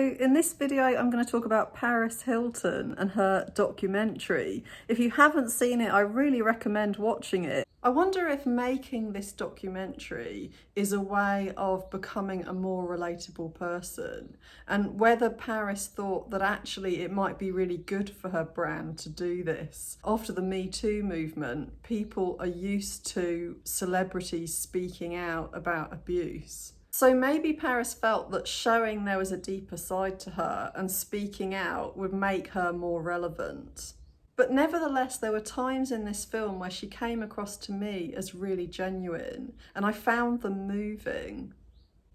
So in this video, I'm going to talk about Paris Hilton and her documentary. If you haven't seen it, I really recommend watching it. I wonder if making this documentary is a way of becoming a more relatable person, and whether Paris thought that actually it might be really good for her brand to do this. After the Me Too movement, people are used to celebrities speaking out about abuse. So maybe Paris felt that showing there was a deeper side to her and speaking out would make her more relevant. But nevertheless, there were times in this film where she came across to me as really genuine, and I found them moving.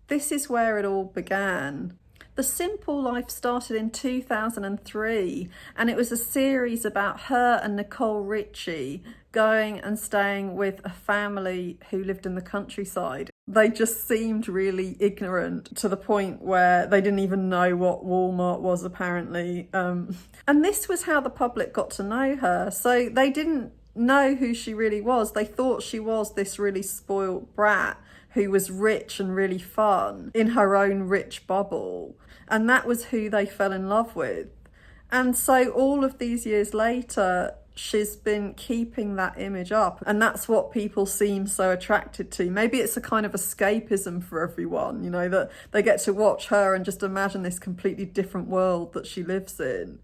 This is where it all began. The Simple Life started in 2003, and it was a series about her and Nicole Richie going and staying with a family who lived in the countryside. They just seemed really ignorant to the point where they didn't even know what Walmart was, apparently. And this was how the public got to know her. So they didn't know who she really was. They thought she was this really spoiled brat who was rich and really fun in her own rich bubble. And that was who they fell in love with. And so all of these years later, she's been keeping that image up, and that's what people seem so attracted to. Maybe it's a kind of escapism for everyone, you know, that they get to watch her and just imagine this completely different world that she lives in.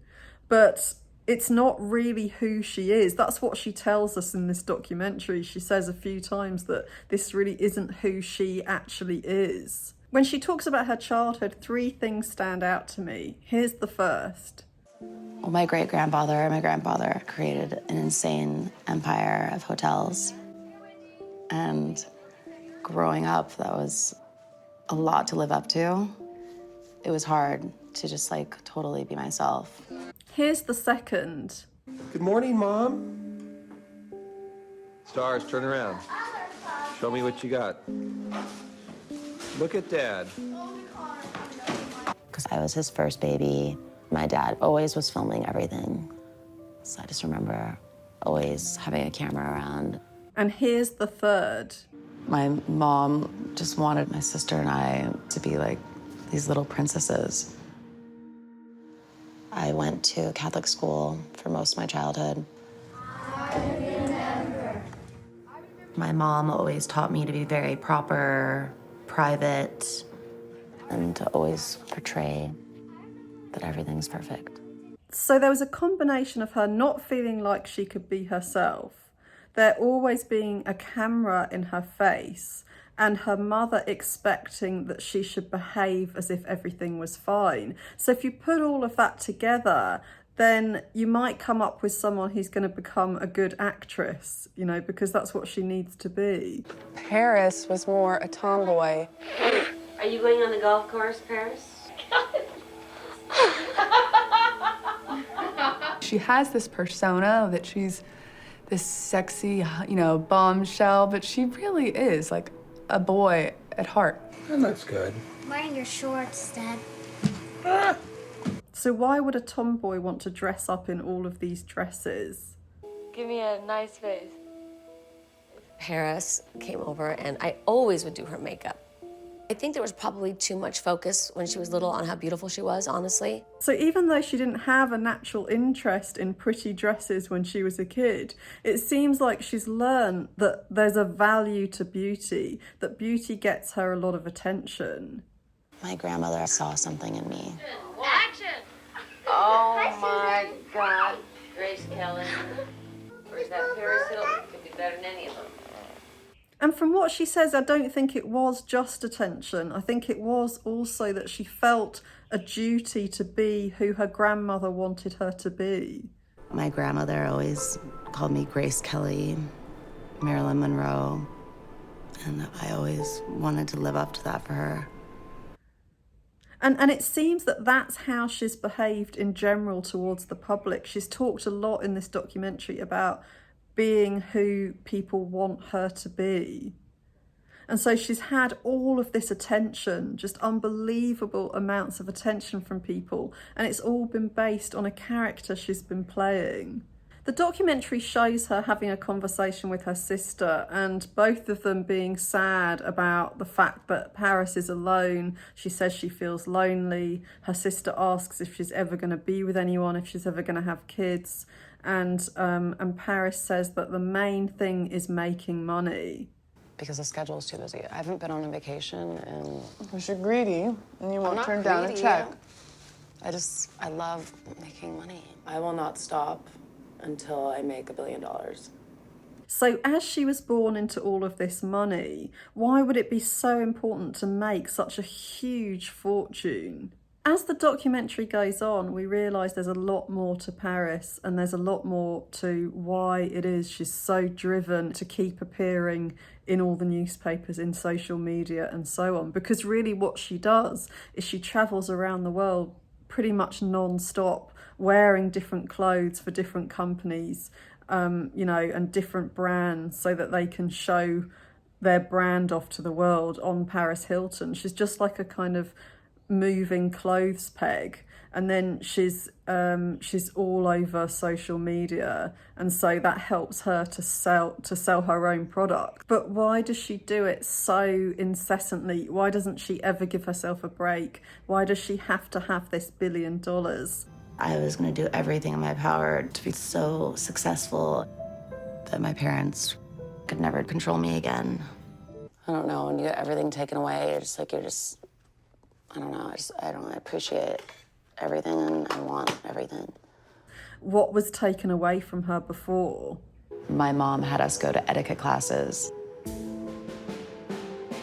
But it's not really who she is. That's what she tells us in this documentary. She says a few times that this really isn't who she actually is. When she talks about her childhood, 3 things stand out to me. Here's the first. Well, my great-grandfather and my grandfather created an insane empire of hotels. And growing up, that was a lot to live up to. It was hard to just like totally be myself. Here's the second. Good morning, Mom. Stars, turn around. Show me what you got. Look at Dad. Because I was his first baby. My dad always was filming everything. So I just remember always having a camera around. And here's the third. My mom just wanted my sister and I to be like these little princesses. I went to Catholic school for most of my childhood. My mom always taught me to be very proper, private, and to always portray that everything's perfect. So there was a combination of her not feeling like she could be herself, there always being a camera in her face, and her mother expecting that she should behave as if everything was fine. So if you put all of that together, then you might come up with someone who's going to become a good actress, you know, because that's what she needs to be. Paris was more a tomboy. Are you going on the golf course, Paris? She has this persona that she's this sexy, you know, bombshell, but she really is like a boy at heart. That looks good. Wearing your shorts, Dad. So why would a tomboy want to dress up in all of these dresses? Give me a nice face. Paris came over and I always would do her makeup. I think there was probably too much focus when she was little on how beautiful she was, honestly. So even though she didn't have a natural interest in pretty dresses when she was a kid, it seems like she's learned that there's a value to beauty, that beauty gets her a lot of attention. My grandmother saw something in me. Action! Oh my God. Grace Kelly. Or is that Paris Hilton? Could be better than any of them. And from what she says, I don't think it was just attention. I think it was also that she felt a duty to be who her grandmother wanted her to be. My grandmother always called me Grace Kelly, Marilyn Monroe, and I always wanted to live up to that for her. And it seems that that's how she's behaved in general towards the public. She's talked a lot in this documentary about being who people want her to be. And so she's had all of this attention, just unbelievable amounts of attention from people, and it's all been based on a character she's been playing. The documentary shows her having a conversation with her sister, and both of them being sad about the fact that Paris is alone. She says she feels lonely. Her sister asks if she's ever going to be with anyone, if she's ever going to have kids. And Paris says that the main thing is making money. Because the schedule is too busy. I haven't been on a vacation and... Because you're greedy and you won't not turn down a greedy. check. I love making money. I will not stop until I make $1 billion. So as she was born into all of this money, why would it be so important to make such a huge fortune? As the documentary goes on, we realise there's a lot more to Paris, and there's a lot more to why it is she's so driven to keep appearing in all the newspapers, in social media and so on. Because really what she does is she travels around the world pretty much non-stop, wearing different clothes for different companies, and different brands, so that they can show their brand off to the world on Paris Hilton. She's just like a kind of moving clothes peg, and then she's all over social media, and so that helps her to sell her own product. But why does she do it so incessantly? Why doesn't she ever give herself a break? Why does she have to have this $1 billion? I was going to do everything in my power to be so successful that my parents could never control me again. I don't know, when you get everything taken away, I don't know, I appreciate everything and I want everything. What was taken away from her before? My mom had us go to etiquette classes.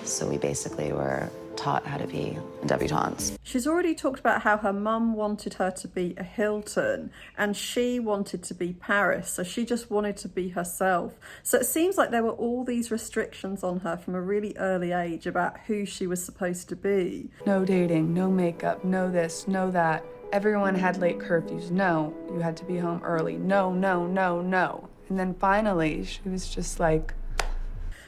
So we basically were taught how to be debutantes. She's already talked about how her mum wanted her to be a Hilton and she wanted to be Paris, so she just wanted to be herself. So it seems like there were all these restrictions on her from a really early age about who she was supposed to be. No dating, no makeup, no this, no that. Everyone had late curfews. No, you had to be home early. No, no, no, no. And then finally, she was just like...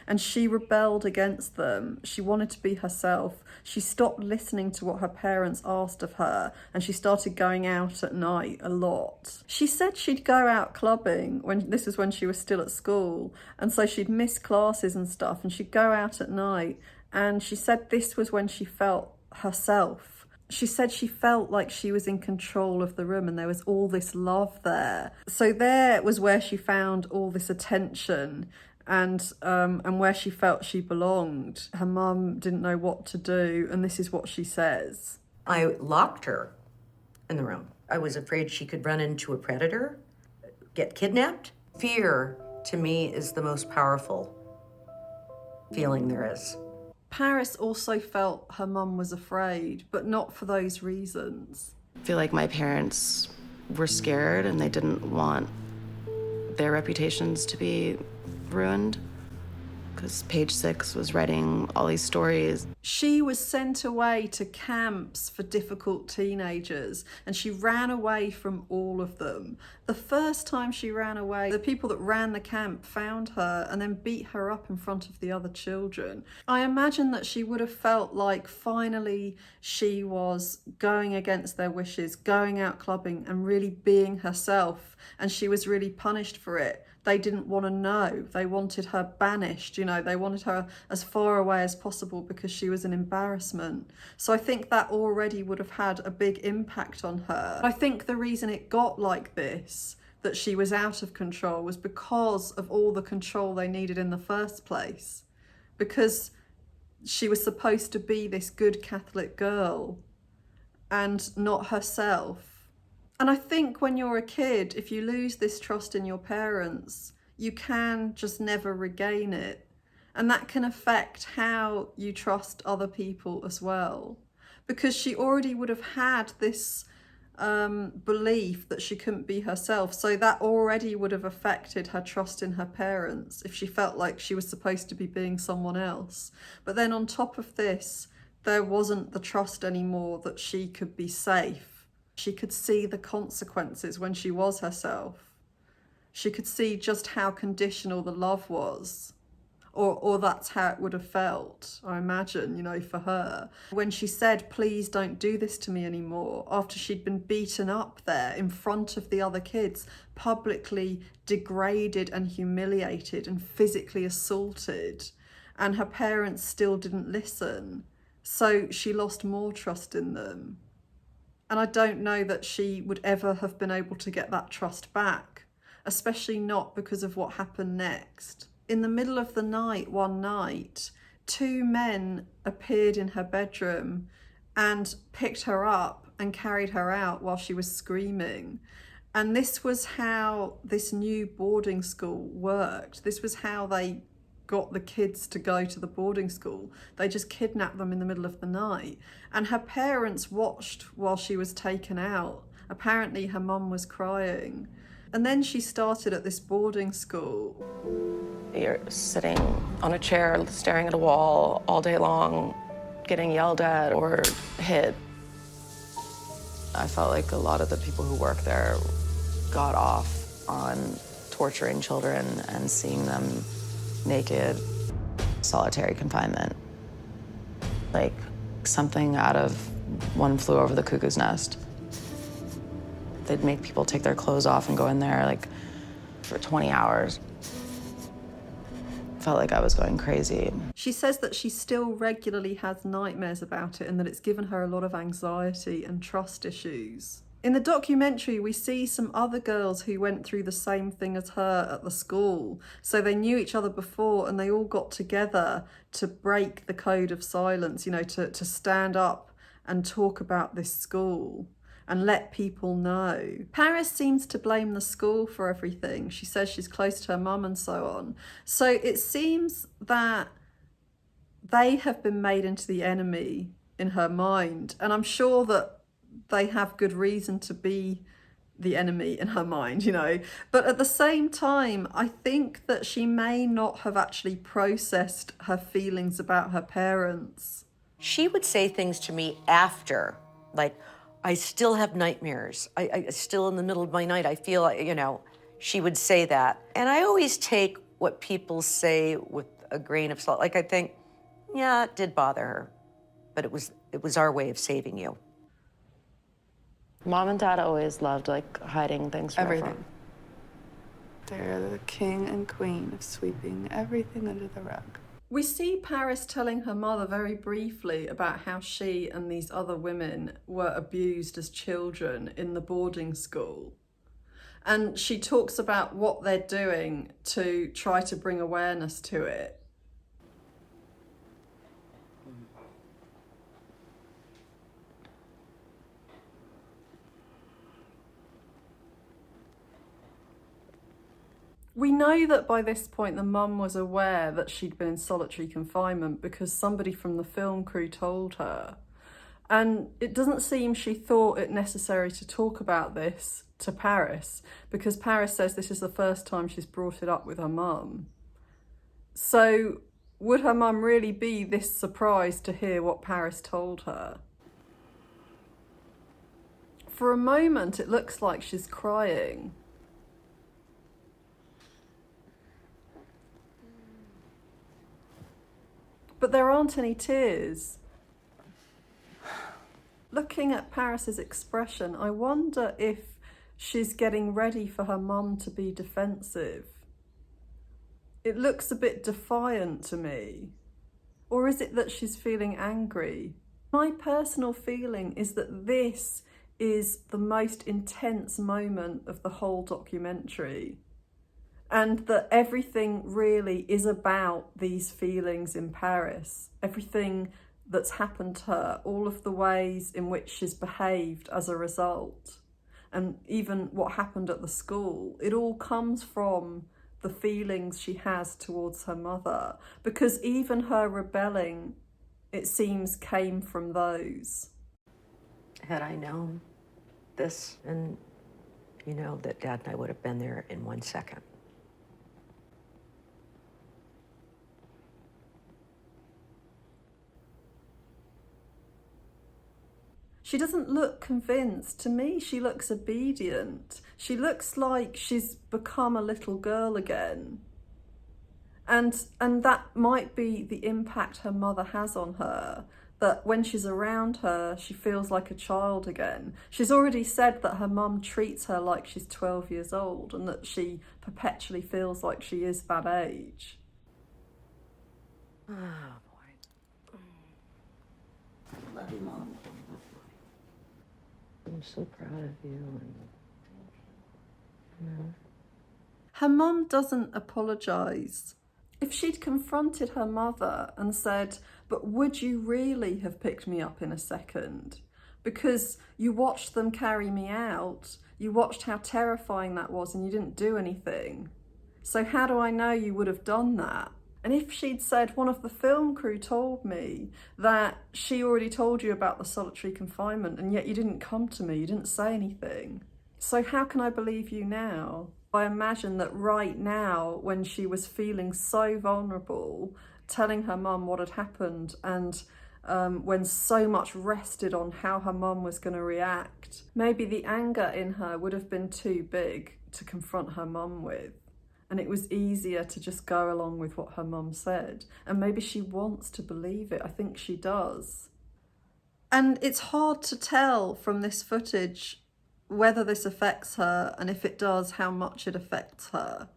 And she rebelled against them. She wanted to be herself. She stopped listening to what her parents asked of her, and she started going out at night a lot. She said she'd go out clubbing this was when she was still at school, and so she'd miss classes and stuff, and she'd go out at night, and she said this was when she felt herself. She said she felt like she was in control of the room and there was all this love there. So there was where she found all this attention and where she felt she belonged. Her mum didn't know what to do, and this is what she says. I locked her in the room. I was afraid she could run into a predator, get kidnapped. Fear, to me, is the most powerful feeling there is. Paris also felt her mum was afraid, but not for those reasons. I feel like my parents were scared and they didn't want their reputations to be ruined, because Page Six was writing all these stories. She was sent away to camps for difficult teenagers, and she ran away from all of them. The first time she ran away, the people that ran the camp found her and then beat her up in front of the other children. I imagine that she would have felt like finally she was going against their wishes, going out clubbing and really being herself, and she was really punished for it. They didn't want to know. They wanted her banished, they wanted her as far away as possible because she was an embarrassment. So I think that already would have had a big impact on her. I think the reason it got like this, that she was out of control, was because of all the control they needed in the first place. Because she was supposed to be this good Catholic girl and not herself. And I think when you're a kid, if you lose this trust in your parents, you can just never regain it. And that can affect how you trust other people as well. Because she already would have had this belief that she couldn't be herself. So that already would have affected her trust in her parents if she felt like she was supposed to be being someone else. But then on top of this, there wasn't the trust anymore that she could be safe. She could see the consequences when she was herself. She could see just how conditional the love was. Or that's how it would have felt, I imagine, you know, for her. When she said, please don't do this to me anymore, after she'd been beaten up there in front of the other kids, publicly degraded and humiliated and physically assaulted, and her parents still didn't listen. So she lost more trust in them. And I don't know that she would ever have been able to get that trust back, especially not because of what happened next. In the middle of the night, one night, two men appeared in her bedroom and picked her up and carried her out while she was screaming. And this was how this new boarding school worked. This was how they got the kids to go to the boarding school. They just kidnapped them in the middle of the night. And her parents watched while she was taken out. Apparently her mum was crying. And then she started at this boarding school. You're sitting on a chair, staring at a wall all day long, getting yelled at or hit. I felt like a lot of the people who work there got off on torturing children and seeing them naked. Solitary confinement. Like something out of One Flew Over the Cuckoo's Nest. They'd make people take their clothes off and go in there like for 20 hours. Felt like I was going crazy. She says that she still regularly has nightmares about it and that it's given her a lot of anxiety and trust issues. In the documentary, we see some other girls who went through the same thing as her at the school. So they knew each other before and they all got together to break the code of silence, you know, to stand up and talk about this school and let people know. Paris seems to blame the school for everything. She says she's close to her mum and so on. So it seems that they have been made into the enemy in her mind. And I'm sure that they have good reason to be the enemy in her mind, you know. But at the same time, I think that she may not have actually processed her feelings about her parents. She would say things to me after, like, I still have nightmares. I still in the middle of my night, I feel like, you know, she would say that. And I always take what people say with a grain of salt. Like I think, yeah, it did bother her, but it was our way of saving you. Mom and Dad always loved like hiding things from Everything. They're the king and queen of sweeping everything under the rug. We see Paris telling her mother very briefly about how she and these other women were abused as children in the boarding school. And she talks about what they're doing to try to bring awareness to it. We know that by this point the mum was aware that she'd been in solitary confinement because somebody from the film crew told her. And it doesn't seem she thought it necessary to talk about this to Paris, because Paris says this is the first time she's brought it up with her mum. So would her mum really be this surprised to hear what Paris told her? For a moment it looks like she's crying. But there aren't any tears. Looking at Paris's expression, I wonder if she's getting ready for her mum to be defensive. It looks a bit defiant to me. Or is it that she's feeling angry? My personal feeling is that this is the most intense moment of the whole documentary. And that everything really is about these feelings in Paris. Everything that's happened to her, all of the ways in which she's behaved as a result, and even what happened at the school, it all comes from the feelings she has towards her mother. Because even her rebelling, it seems, came from those. Had I known this, and you know that Dad and I would have been there in 1 second. She doesn't look convinced. To me, she looks obedient. She looks like she's become a little girl again. And that might be the impact her mother has on her, that when she's around her, she feels like a child again. She's already said that her mum treats her like she's 12 years old and that she perpetually feels like she is that age. Oh, boy. Love you, Mom. I'm so proud of you. Her mum doesn't apologise. If she'd confronted her mother and said, but would you really have picked me up in a second? Because you watched them carry me out, you watched how terrifying that was and you didn't do anything. So how do I know you would have done that? And if she'd said, one of the film crew told me that she already told you about the solitary confinement and yet you didn't come to me, you didn't say anything. So how can I believe you now? I imagine that right now, when she was feeling so vulnerable, telling her mum what had happened, and when so much rested on how her mum was going to react, maybe the anger in her would have been too big to confront her mum with. And it was easier to just go along with what her mum said. And maybe she wants to believe it. I think she does. And it's hard to tell from this footage whether this affects her, and if it does, how much it affects her.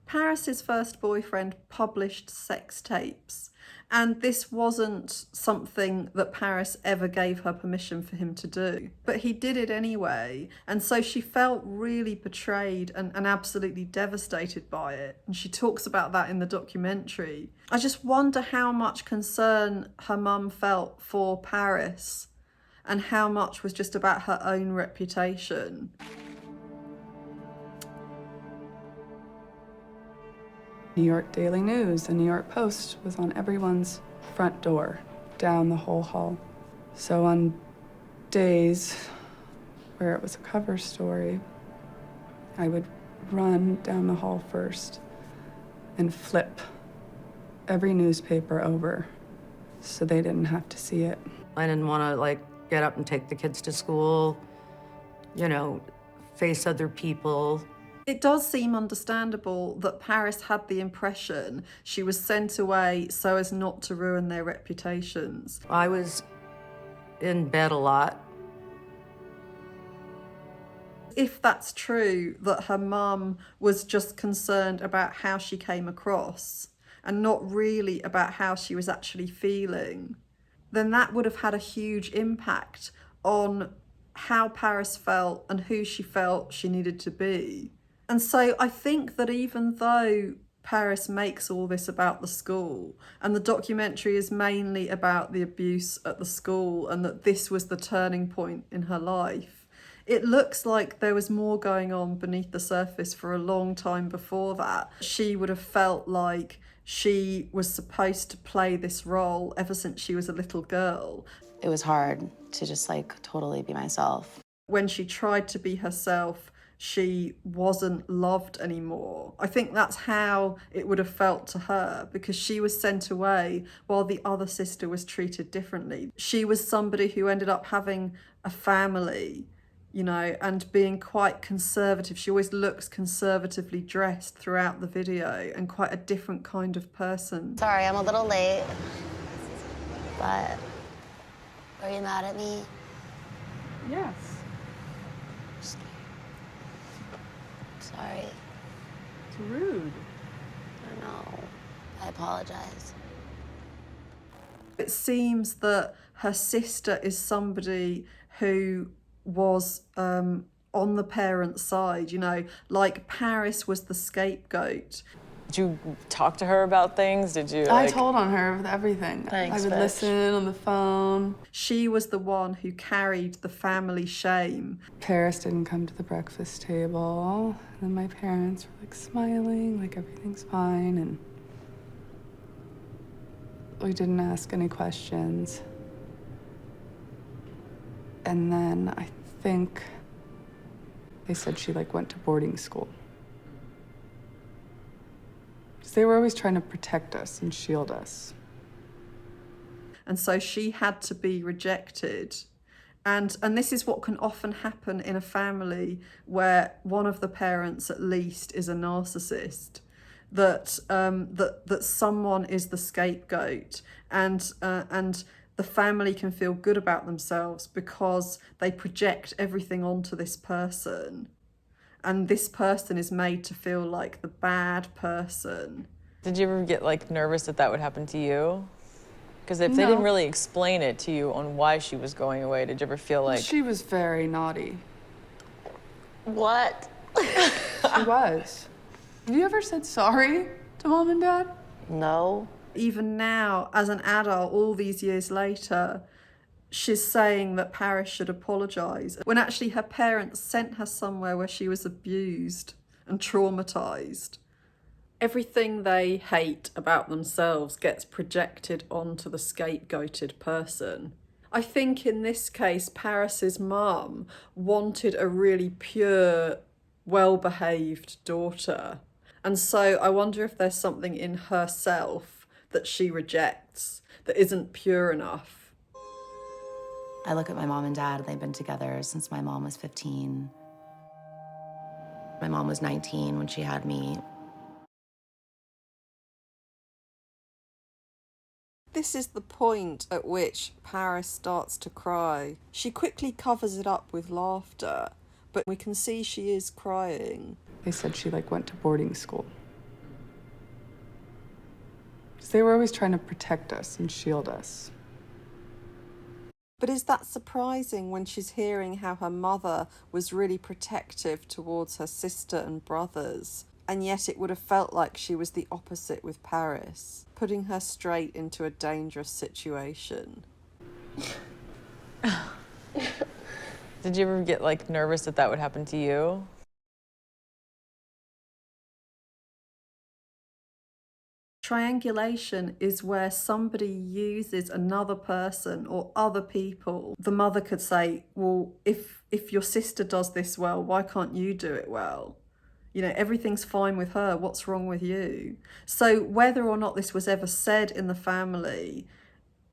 Paris's first boyfriend published sex tapes, and this wasn't something that Paris ever gave her permission for him to do. But he did it anyway, and so she felt really betrayed and absolutely devastated by it. And she talks about that in the documentary. I just wonder how much concern her mum felt for Paris and how much was just about her own reputation. New York Daily News and New York Post was on everyone's front door, down the whole hall. So on days where it was a cover story, I would run down the hall first and flip every newspaper over so they didn't have to see it. I didn't want to, get up and take the kids to school, face other people. It does seem understandable that Paris had the impression she was sent away so as not to ruin their reputations. I was in bed a lot. If that's true, that her mum was just concerned about how she came across and not really about how she was actually feeling, then that would have had a huge impact on how Paris felt and who she felt she needed to be. And so I think that even though Paris makes all this about the school, and the documentary is mainly about the abuse at the school and that this was the turning point in her life, it looks like there was more going on beneath the surface for a long time before that. She would have felt like she was supposed to play this role ever since she was a little girl. It was hard to just totally be myself. When she tried to be herself, she wasn't loved anymore. I think that's how it would have felt to her, because she was sent away while the other sister was treated differently. She was somebody who ended up having a family, and being quite conservative. She always looks conservatively dressed throughout the video and quite a different kind of person. Sorry, I'm a little late, but are you mad at me? Yes. Sorry. It's rude. I know. I apologize. It seems that her sister is somebody who was on the parents' side, like Paris was the scapegoat. Did you talk to her about things? Did you, I told on her with everything. Thanks, I would bitch. listen on the phone. She was the one who carried the family shame. Paris didn't come to the breakfast table. And my parents were smiling, everything's fine. And we didn't ask any questions. And then I think they said she went to boarding school. They were always trying to protect us and shield us. And so she had to be rejected. And this is what can often happen in a family where one of the parents at least is a narcissist. that that someone is the scapegoat, and the family can feel good about themselves because they project everything onto this person, and this person is made to feel like the bad person. Did you ever get like nervous that that would happen to you? Because if they No. didn't really explain it to you on why she was going away, did you ever feel like... She was very naughty. What? She was. Have you ever said sorry to Mom and Dad? No. Even now, as an adult, all these years later, she's saying that Paris should apologise, when actually her parents sent her somewhere where she was abused and traumatised. Everything they hate about themselves gets projected onto the scapegoated person. I think in this case, Paris's mum wanted a really pure, well-behaved daughter. And so I wonder if there's something in herself that she rejects, that isn't pure enough. I look at my mom and dad, they've been together since my mom was 15. My mom was 19 when she had me. This is the point at which Paris starts to cry. She quickly covers it up with laughter, but we can see she is crying. They said she went to boarding school. 'Cause they were always trying to protect us and shield us. But is that surprising when she's hearing how her mother was really protective towards her sister and brothers? And yet it would have felt like she was the opposite with Paris, putting her straight into a dangerous situation. Did you ever get nervous that that would happen to you? Triangulation is where somebody uses another person or other people. The mother could say, well, if your sister does this well, why can't you do it well? You know, everything's fine with her. What's wrong with you? So whether or not this was ever said in the family,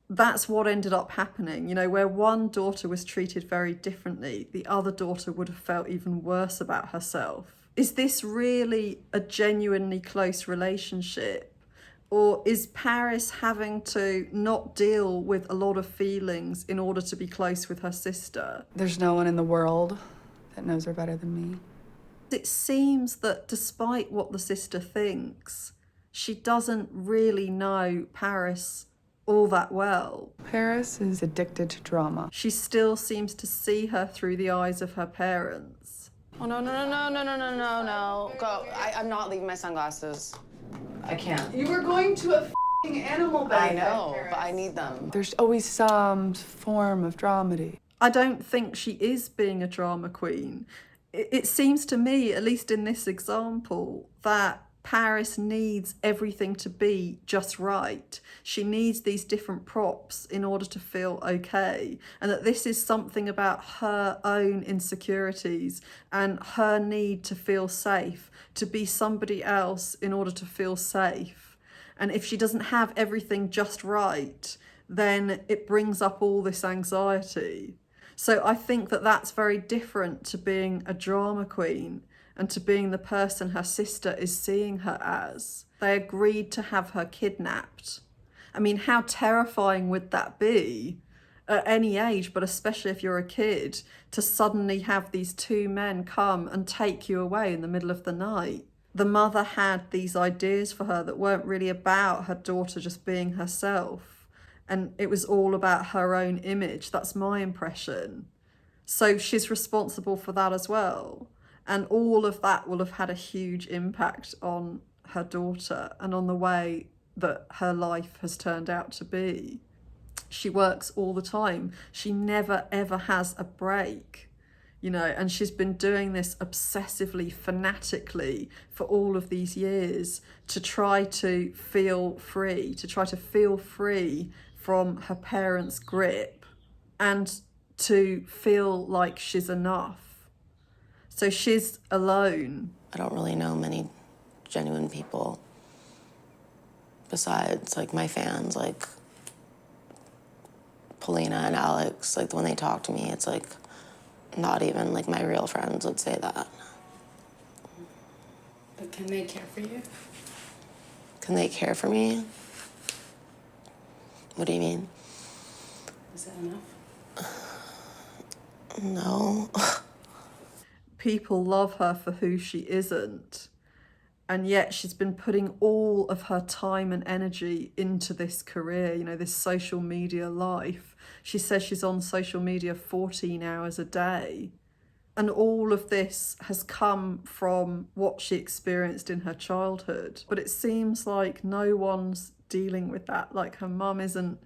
that's what ended up happening. You know, where one daughter was treated very differently, the other daughter would have felt even worse about herself. Is this really a genuinely close relationship? Or is Paris having to not deal with a lot of feelings in order to be close with her sister? There's no one in the world that knows her better than me. It seems that despite what the sister thinks, she doesn't really know Paris all that well. Paris is addicted to drama. She still seems to see her through the eyes of her parents. Oh, no. Go. I'm not leaving my sunglasses. I can't. You were going to a f***ing animal I bed. know, but I need them. There's always some form of dramedy. I don't think she is being a drama queen. It seems to me, at least in this example, that Paris needs everything to be just right. She needs these different props in order to feel okay. And that this is something about her own insecurities and her need to feel safe, to be somebody else in order to feel safe. And if she doesn't have everything just right, then it brings up all this anxiety. So I think that that's very different to being a drama queen and to being the person her sister is seeing her as. They agreed to have her kidnapped. I mean, how terrifying would that be at any age, but especially if you're a kid, to suddenly have these two men come and take you away in the middle of the night? The mother had these ideas for her that weren't really about her daughter just being herself. And it was all about her own image. That's my impression. So she's responsible for that as well. And all of that will have had a huge impact on her daughter and on the way that her life has turned out to be. She works all the time. She never, ever has a break, you know, and she's been doing this obsessively, fanatically for all of these years to try to feel free, from her parents' grip and to feel like she's enough. So she's alone. I don't really know many genuine people besides my fans, Polina and Alex. When they talk to me, it's not even my real friends would say that. But can they care for you? Can they care for me? What do you mean? Is that enough? No. People love her for who she isn't. And yet she's been putting all of her time and energy into this career, you know, this social media life. She says she's on social media 14 hours a day. And all of this has come from what she experienced in her childhood. But it seems like no one's dealing with that. Like her mum isn't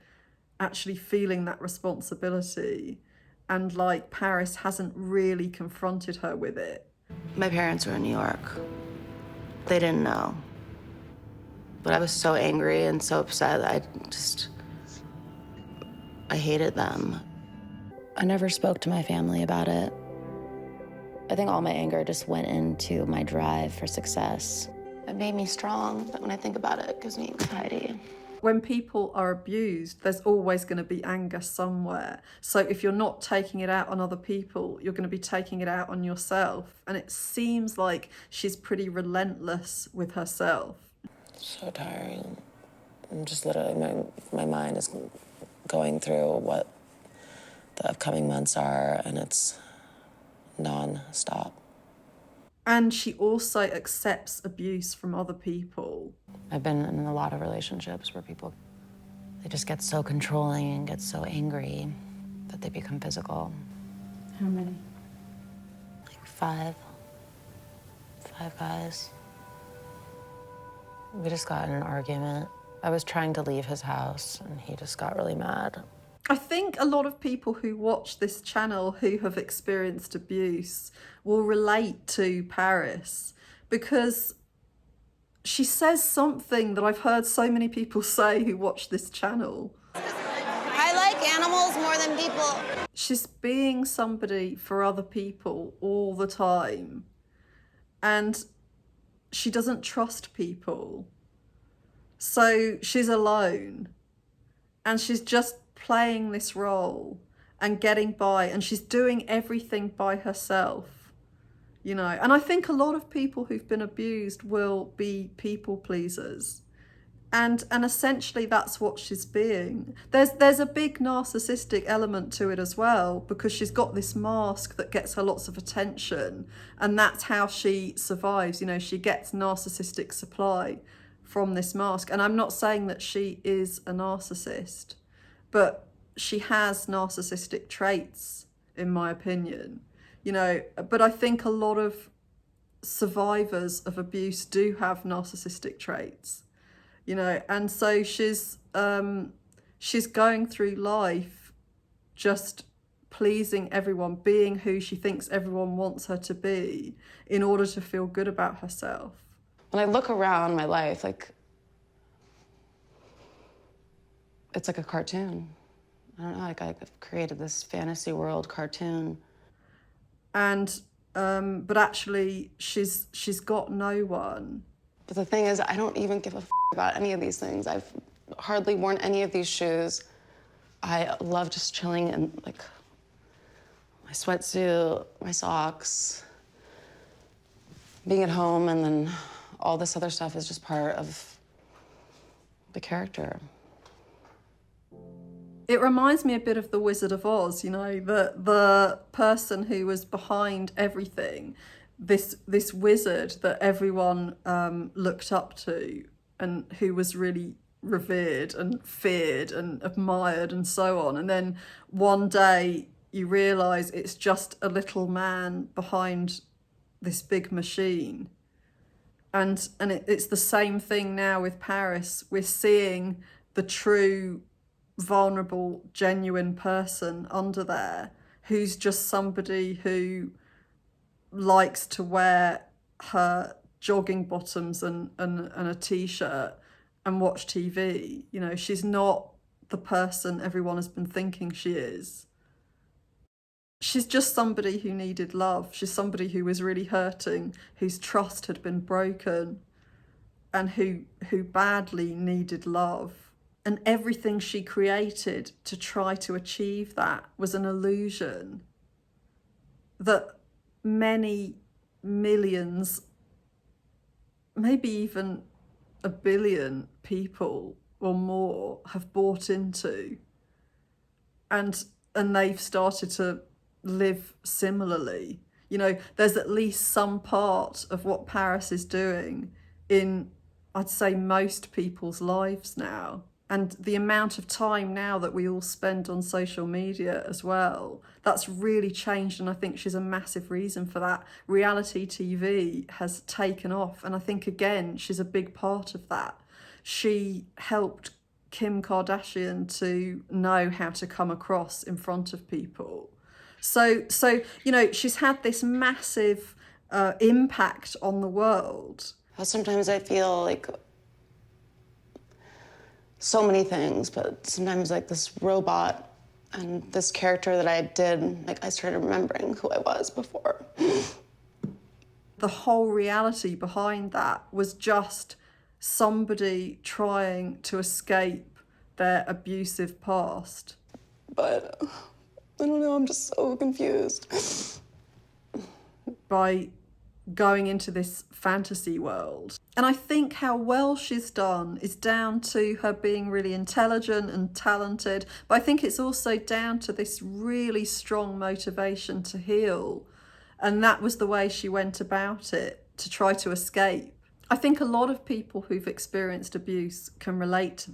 actually feeling that responsibility. And like Paris hasn't really confronted her with it. My parents were in New York. They didn't know. But I was so angry and so upset that I hated them. I never spoke to my family about it. I think all my anger just went into my drive for success. It made me strong, but when I think about it, it gives me anxiety. When people are abused, there's always going to be anger somewhere. So if you're not taking it out on other people, you're going to be taking it out on yourself. And it seems like she's pretty relentless with herself. So tiring. I'm just literally, my mind is going through what the upcoming months are, and it's non-stop. And she also accepts abuse from other people. I've been in a lot of relationships where people, they just get so controlling and get so angry that they become physical. How many? Like 5 guys. We just got in an argument. I was trying to leave his house and he just got really mad. I think a lot of people who watch this channel who have experienced abuse will relate to Paris, because she says something that I've heard so many people say who watch this channel. I like animals more than people. She's being somebody for other people all the time. And she doesn't trust people. So she's alone. And she's just playing this role and getting by. And she's doing everything by herself. You know, and I think a lot of people who've been abused will be people pleasers. And essentially that's what she's being. There's a big narcissistic element to it as well, because she's got this mask that gets her lots of attention, and that's how she survives. You know, she gets narcissistic supply from this mask. And I'm not saying that she is a narcissist, but she has narcissistic traits, in my opinion. You know, but I think a lot of survivors of abuse do have narcissistic traits, you know, and so she's going through life just pleasing everyone, being who she thinks everyone wants her to be in order to feel good about herself. When I look around my life, like, it's like a cartoon. I don't know, like I've created this fantasy world cartoon. And but actually she's got no one. But the thing is, I don't even give a about any of these things. I've hardly worn any of these shoes. I love just chilling in like my sweatsuit, my socks, being at home, and then all this other stuff is just part of the character. It reminds me a bit of The Wizard of Oz, you know, the person who was behind everything, this wizard that everyone looked up to and who was really revered and feared and admired and so on. And then one day you realise it's just a little man behind this big machine. And it's the same thing now with Paris. We're seeing the true vulnerable, genuine person under there who's just somebody who likes to wear her jogging bottoms and a t-shirt and watch TV. You know, she's not the person everyone has been thinking she is. She's just somebody who needed love. She's somebody who was really hurting, whose trust had been broken, and who badly needed love. And everything she created to try to achieve that was an illusion that many millions, maybe even 1 billion people or more have bought into, and they've started to live similarly. You know, there's at least some part of what Paris is doing in, I'd say, most people's lives now. And the amount of time now that we all spend on social media as well, that's really changed, and I think she's a massive reason for that. Reality TV has taken off, and I think, again, she's a big part of that. She helped Kim Kardashian to know how to come across in front of people. So you know, she's had this massive impact on the world. Sometimes I feel like so many things, but sometimes like this robot and this character that I did, like I started remembering who I was before. The whole reality behind that was just somebody trying to escape their abusive past. But I don't know, I'm just so confused. By going into this fantasy world. And I think how well she's done is down to her being really intelligent and talented, but I think it's also down to this really strong motivation to heal. And that was the way she went about it, to try to escape. I think a lot of people who've experienced abuse can relate to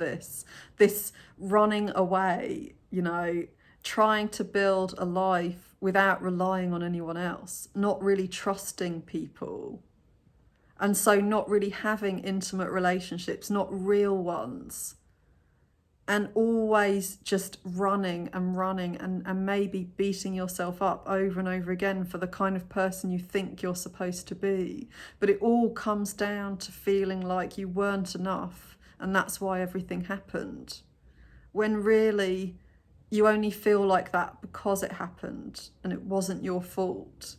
this running away, you know, trying to build a life without relying on anyone else, not really trusting people. And so not really having intimate relationships, not real ones. And always just running and maybe beating yourself up over and over again for the kind of person you think you're supposed to be. But it all comes down to feeling like you weren't enough, and that's why everything happened. When really, you only feel like that because it happened and it wasn't your fault.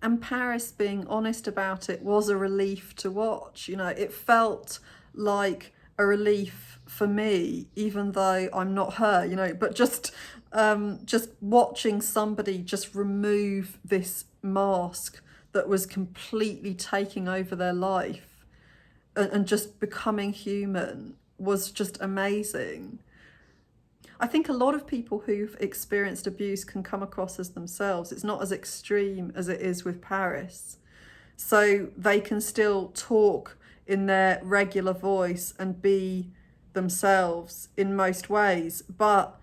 And Paris being honest about it was a relief to watch. You know, it felt like a relief for me, even though I'm not her, you know, but just watching somebody just remove this mask that was completely taking over their life and just becoming human was just amazing. I think a lot of people who've experienced abuse can come across as themselves. It's not as extreme as it is with Paris. So they can still talk in their regular voice and be themselves in most ways. But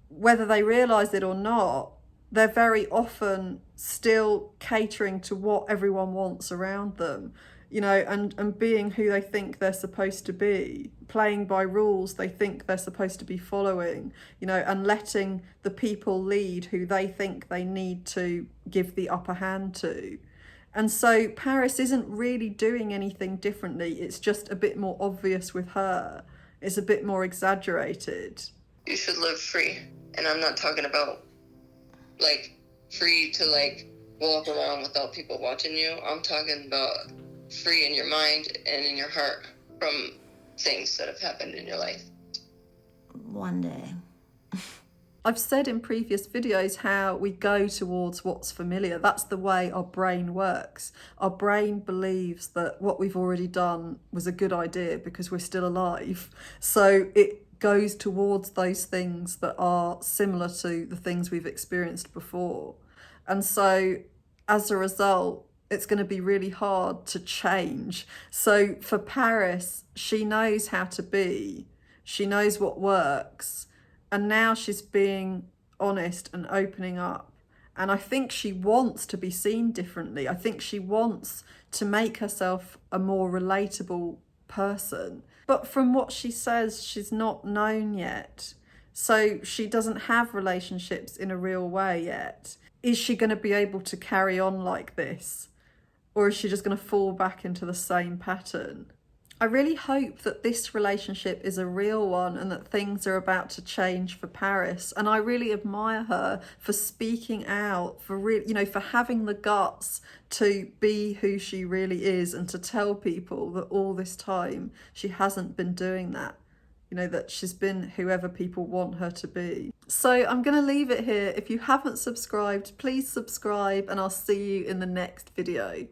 whether they realise it or not, they're very often still catering to what everyone wants around them, you know, and being who they think they're supposed to be, playing by rules they think they're supposed to be following, you know, and letting the people lead who they think they need to give the upper hand to. And so Paris isn't really doing anything differently. It's just a bit more obvious with her. It's a bit more exaggerated. You should live free. And I'm not talking about, like, free to, like, walk around without people watching you. I'm talking about free in your mind and in your heart from things that have happened in your life. One day. I've said in previous videos how we go towards what's familiar. That's the way our brain works. Our brain believes that what we've already done was a good idea because we're still alive. So it goes towards those things that are similar to the things we've experienced before. And so as a result, it's going to be really hard to change. So for Paris, she knows how to be. She knows what works. And now she's being honest and opening up. And I think she wants to be seen differently. I think she wants to make herself a more relatable person. But from what she says, she's not known yet. So she doesn't have relationships in a real way yet. Is she going to be able to carry on like this? Or is she just going to fall back into the same pattern? I really hope that this relationship is a real one and that things are about to change for Paris. And I really admire her for speaking out, for for having the guts to be who she really is and to tell people that all this time she hasn't been doing that. You know, that she's been whoever people want her to be. So I'm going to leave it here. If you haven't subscribed, please subscribe and I'll see you in the next video.